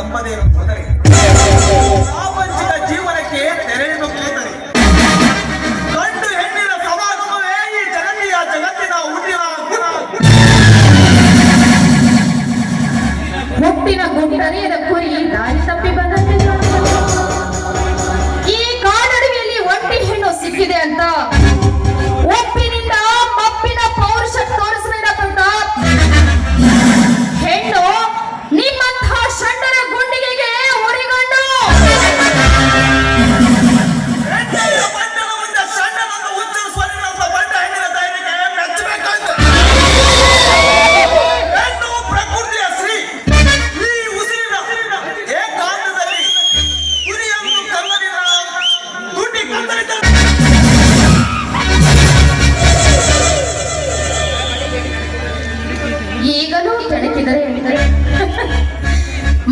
ದಂಪತಿಯರು ಹೋದರೆ ಪ್ರಾಪಂಚಿಕ ಜೀವನಕ್ಕೆ ತೆರೆಯನ್ನು ಕೂತರೆ ಗಂಡು ಹೆಣ್ಣಿನ ಸಮಾಗಮವೇ ಈ ಜಗತ್ತಿನ ಹುಟ್ಟಿನ ಗುಂಡನೆಯದ ಕುರಿ ದಾರಿ ತಪ್ಪಿ ಬಂದಂತೆ ಈ ಕಾಡಡವಿಯಲ್ಲಿ ಒಂಟಿ ಹೆಣ್ಣು ಸಿಕ್ಕಿದೆ ಅಂತ ಒಪ್ಪಿನಿಂದ ಮಪ್ಪಿನ ಪೌರುಷ ತೋರಿಸಬೇಡ ಪ್ರತಾಪ್. ಹೆಣ್ಣು ನಿಮ್ಮಂತಹ ಷಂಡರ ಗುಂಡಿಗೆಗೆ ಉರಿಗಂಡು ಈಗಲೂ ಕೆಣಕಿದರೆ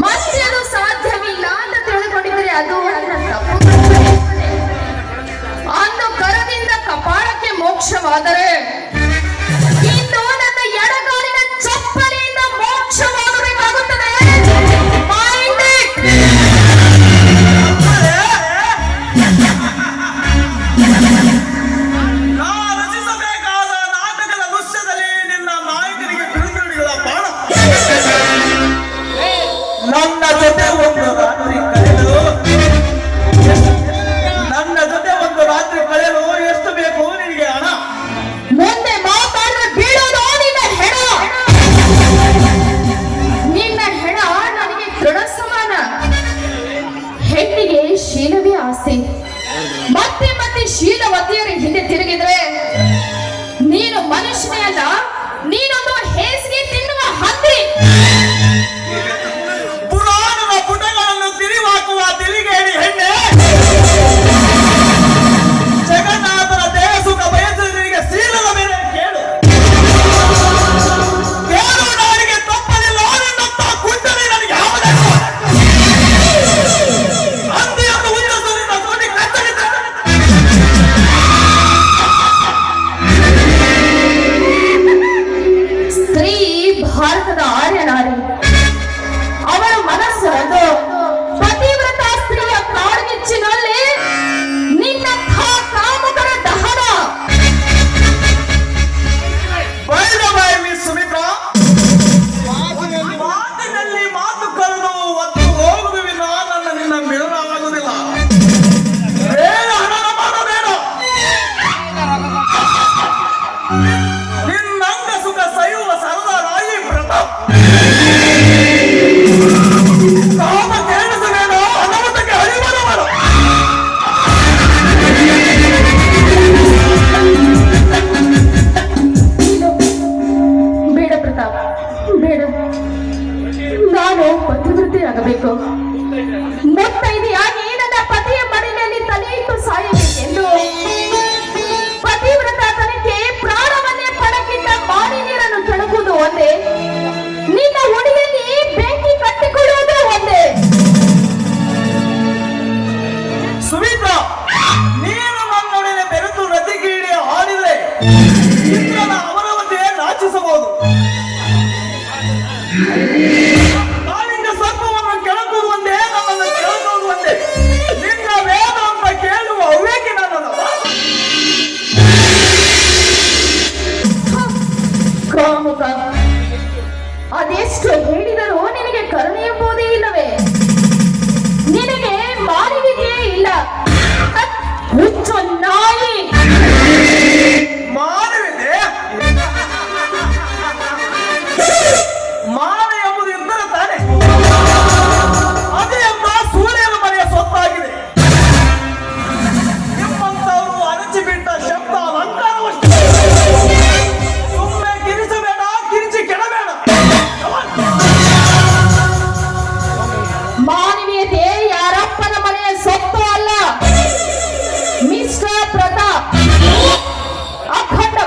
ಮತ್ತೆ ಅದು ಸಾಧ್ಯವಿಲ್ಲ ಅಂತ ತಿಳಿದುಕೊಂಡಿದ್ದರೆ ಅದು ನನ್ನ ತಪ್ಪು. ಅಂದು ಕರದಿಂದ ಕಪಾಳಕ್ಕೆ ಮೋಕ್ಷವಾದರೆ ಇಂದು ನನ್ನ ಎಡಗಾಲಿನ ಚಪ್ಪಲಿಯಿಂದ ಮೋಕ್ಷವಾಗಬೇಕಾಗುತ್ತದೆ. ನನ್ನ ಜೊತೆ ಒಂದು ರಾತ್ರಿ ಕಳೆಯಲು ಎಷ್ಟು ಬೇಕು ನಿನಗೆ ಹಣ? ಮುಂದೆ ಮಾತಾಡಿದ್ರೆ ಬೀಳೋದು ನಿನ್ನ ಹೆಣ. ನಿನ್ನ ಹೆಣ ನನಗೆ ದೃಢ ಸಮಾನ. ಹೆಣ್ಣಿಗೆ ಶೀಲವೇ ಆಸ್ತಿ. ಮತ್ತೆ ಮತ್ತೆ ಶೀಲವತಿಯರ ಹಿಂದೆ ತಿರುಗಿದ್ರೆ ನೀನು ಮನುಷ್ಯನೇ ಅಲ್ಲ, ನೀನೊಂದು ಹೇಸಿಗೆ ತಿನ್ನುವ ಹಂದಿ. ಪುರಾಣದ ಪುಟಗಳನ್ನು ತಿರುವಾಕುವ ತಿರುಗೇಡಿ ಹೆಣ್ಣೆ, ಜಗನ್ನಾಥನ ದೇಹ ಸುಖ ಬಯಸಿದವರಿಗೆ ಶೀಲದ ಮೇಲೆ ಕೇಳು. ಕೇಳು, ನನಗೆ ತಪ್ಪಲಿಲ್ಲ. ನಿನ್ನಂತ ಕುಂಡಲಿ ನನಗೆ ಯಾವುದಕ್ಕೂ ಹಂದಿಯನ್ನು ಉಜ್ಜಿಸು ನಿನ್ನ ನೋಡಿ ಕತ್ತರಿತ. ಸ್ತ್ರೀ ಭಾರತದ ಆರ್ಯನಾರಿ. ಅವಳ ಮನಸ್ಸು ಅದು ಪತಿವ್ರತ ಸ್ತ್ರೀಯ ಕಾಡ್ಗಿಚ್ಚಿನಲ್ಲಿ ನಿನ್ನ ಕಾಮುಕರ ದಹನ. ಬೈ ಮಿಸ್ ಸುಮಿತ್ರಾ, ಮಾತಿನಲ್ಲಿ ಮಾತು ಕಳೆದು ಒತ್ತು ಹೋಗುವುದು ವಿನ ನಿನ್ನ ಮಿಲನ ಆಗುವುದಿಲ್ಲ. ಬೇಡ, ಹಣನ ಮಾಡಬೇಡ. ನಿನ್ನಂಗ ಸುಖ ಸಯುವ ಸರದಾರಾಯಿ ಪ್ರತಾಪ್. ಕಾಮ ಕೇಳಿಸಬೇಡ, ಅನಾಹುತಕ್ಕೆ ಅಳಿಬರ ಮಾಡ. ಬೇಡ ಪ್ರತಾಪ್, ಬೇಡ. ನಾನು ಪತಿವೃತ್ತಿಯಾಗಬೇಕು. ಮುತ್ತೈದೆಯಾಗಿ ನನ್ನ ಪತಿಯ ಮಡಿಲಲ್ಲಿ ತಲೆ ಇಟ್ಟು ಸಾಯಬೇಕೆಂದು ಪತಿವ್ರತ ತನಕ್ಕೆ ಪ್ರಾಣವನ್ನೇ ಪಣಕ್ಕಿಟ್ಟ ಮಾರಿ ನೀರನ್ನು ಕೆಣಕುವುದು ಒಂದೇ, ನಿನ್ನ ಉಡಿಯಲ್ಲಿ ಬೆಂಕಿ ಕಟ್ಟಿಕೊಳ್ಳುವುದು ಒಂದೇ. ಸುಮಿತ್ರಾ, ನೀನು ನನ್ನೊಡನೆ ಬೆರೆತು ರತಿಗೀಡಿ ಹಾಡಿದರೆ ಇಂದ್ರನ ಅಮರವನ್ನೇ ನಾಚಿಸಬಹುದು. ಕಾಳಿಂಗ ಸರ್ಪವನ್ನು ಕೆಳಕುವುದು ಒಂದೇ, ನನ್ನನ್ನು ಕೆಳಕುವುದು ಒಂದೇ. ನಿನ್ನ ವೇದ ಅಂತ ಕೇಳುವ ಅವ್ಯಾಕೆ ನನ್ನದು? ಕಾಮುಕ, ಅದೆಷ್ಟು ಹೇಳಿದರೂ ನಿನಗೆ ಕರುಣೆ ಎಂಬುದೇ ಇಲ್ಲವೇ? ನಿನಗೆ ಮಾನವೀಯತೆಯೇ ಇಲ್ಲ. ಹುಚ್ಚು ನಾಯಿ. ಮಾನವಿದೆ, ಮಾನ ಎಂಬುದು ಇದ್ದರೆ ತಾನೆ. ಅದೇ ಎಂಬ ಸೂರ್ಯನ ಮನೆಯ ಸೊತ್ತಾಗಿದೆ. ನಿಮ್ಮಂತವರು ಅರಚಿ ಬಿಟ್ಟ ಶಬ್ದ ಅಲಂಕಾರವಷ್ಟು. ಸುಮ್ಮನೆ ಕಿರಿಚಬೇಡ, ಕಿರಿಚಿ ಕೆಡಬೇಡ. ಮಾನವೀಯತೆ ಯಾರಪ್ಪನ ಮನೆಯ ಸೊತ್ತು ಅಲ್ಲ ಮಿಸ್ಟರ್ ಪ್ರತಾಪ್. ಅಖಂಡ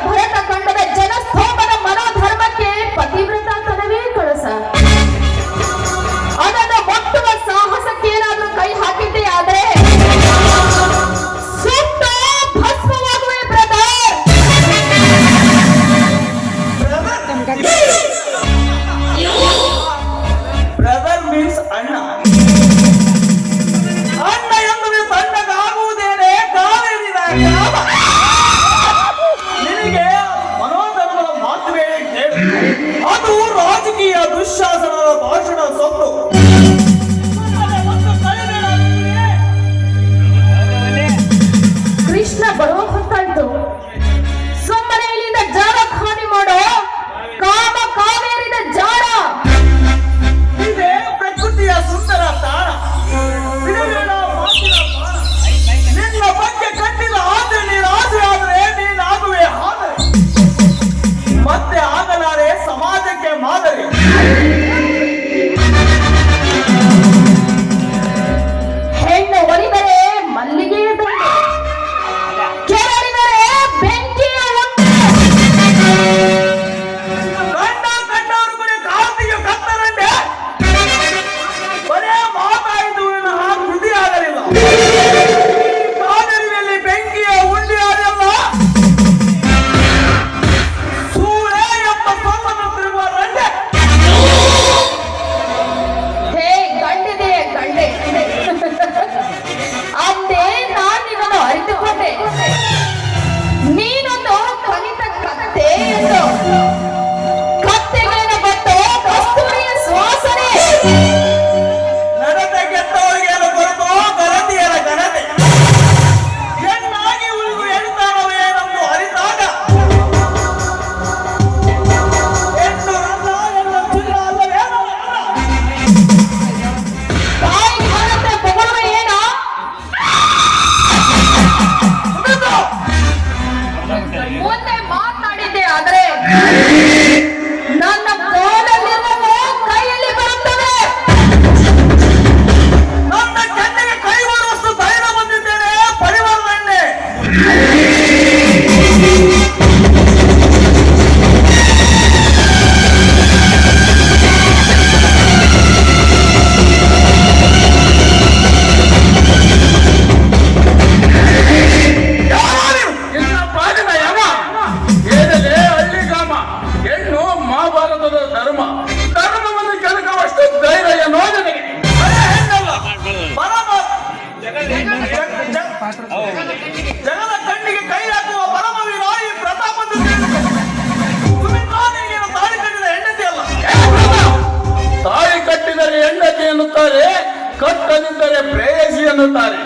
ಕಟ್ಟದಿದ್ದರೆ ಪ್ರೇಯಸಿ ಎನ್ನುತ್ತಾರೆ.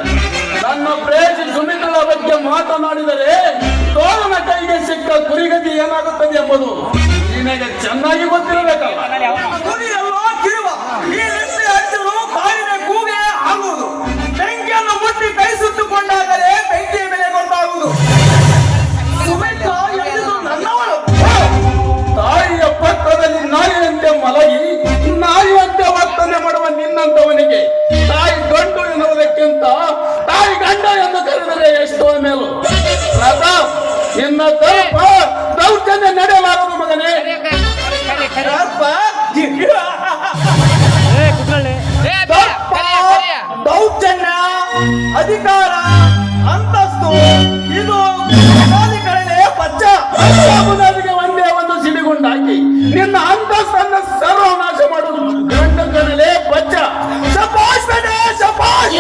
ನನ್ನ ಪ್ರೇಯಸಿ ಸುಮಿತ್ರಳ ಬಗ್ಗೆ ಮಾತನಾಡಿದರೆ ತೋಳನ ಕೈಗೆ ಸಿಕ್ಕ ಕುರಿಗತಿ ಏನಾಗುತ್ತದೆ ಎಂಬುದು ನಿನಗೆ ಚೆನ್ನಾಗಿ ಗೊತ್ತಿರಬೇಕಲ್ಲ. ಕುರಿಯಲ್ಲೋ ಕಿರುವ ಈ ರೀತಿ ಹಚ್ಚಿದ್ರು ಬಾಯಿನ ಕೂಗೆ ಆಗುವುದು. ಬೆಂಕಿಯನ್ನು ಮುಟ್ಟಿ ಕೈ ಸುತ್ತುಕೊಂಡಾಗಲೇ ಬೆಂಕಿಯ ಬೆಲೆ ಗೊತ್ತಾಗುವುದು. ಸುಮಿತ್ರ ಎಂಬುದು ನನ್ನವಳು. ತಾಯಿಯ ಪಕ್ಕದಲ್ಲಿ ನಾಯಿಯಂತೆ ಮಲಗಿ ನಾಯಿಯಂತೆ ವರ್ತನೆ ಮಾಡುವ ನಿನ್ನಂತವನಿಗೆ ತಾಯಿ ಗಂಡು ಎನ್ನುವುದಕ್ಕಿಂತ ತಾಯಿ ಗಂಡ ಎಂದು ಕರೆದರೆ ಎಷ್ಟೋ ಮೇಲು. ಪ್ರತಾಪ್, ನಿನ್ನ ದರ್ಪ ದೌರ್ಜನ್ಯ ನಡೆಯಲಾರದು ಮಗನೇ. ದರ್ಪ ದೌರ್ಜನ್ಯ, ಅಧಿಕಾರ, ಅಂತಸ್ತು ಇದು ಬುನಾದಿಗಳೇ ಪಚ್ಚ. ಬುನಾದಿಗೆ ಒಂದೇ ಒಂದು ಸಿಡಿಗುಂಡಾಕಿ ನಿನ್ನ ಅಂತಸ್ತನ್ನು ಸರ್ವನಾಶ ಮಾಡುವುದು ಗಂಡ ಕಣಲೆ ಪಚ್ಚ. ಶಪಾಷ್ ಬೇಟೆ ಶಪಾಷ್.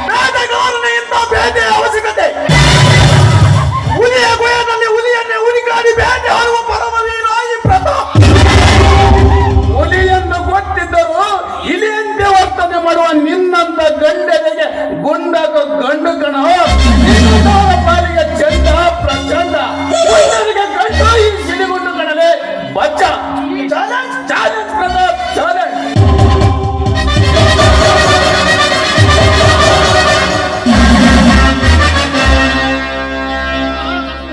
ಬೇಟೆಗಾರನ ಇಂಥ ಬೇಟೆ ಅವಶ್ಯಕತೆ. ಹುಲಿಯ ಗುಹೆಯಲ್ಲಿ ಹುಲಿಯನ್ನೇ ಹುಲಿಗಾಡಿ ಬೇಟೆ ಆಡುವ ಪರಮವೀರ ಈ ಪ್ರತಾಪ್. ಹುಲಿಯನ್ನು ಗೊತ್ತಿದ್ದರೂ ಇಲಿಯಂತೆ ವರ್ತನೆ ಮಾಡುವ ನಿನ್ನಂತ ಗಂಡನಿಗೆ ಗುಂಡಾಕ ಗಂಡು ಕಣ. ಪಾಲಿಗೆ ಚಂಡ ಪ್ರಚಂಡ, ಗಂಡನಿಗೆ ಗಂಡು ಈ ಸಿಡಿಗುಂಡು ಕಣಲೆ ಬಚ್ಚ. Challenge challenge Pratap challenge.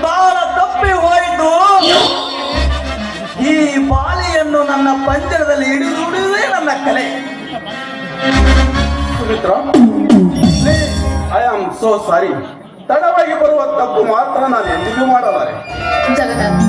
ಬಾಲ ತಪ್ಪಿ ಹೋಯಿತು. ಈ ಬಾಲಿಯನ್ನು ನನ್ನ ಪಂಜರದಲ್ಲಿ ಹಿಡಿದುಡುವುದೇ ನನ್ನ ಕಲೆ. Sumitra, I am so sorry. ತಡವಾಗಿ ಬರುವ ತಪ್ಪು ಮಾತ್ರ ನಾನು ಎಂದಿಗೂ ಮಾಡಲಾರೆ. ಜಗನ್ನಾಥ್,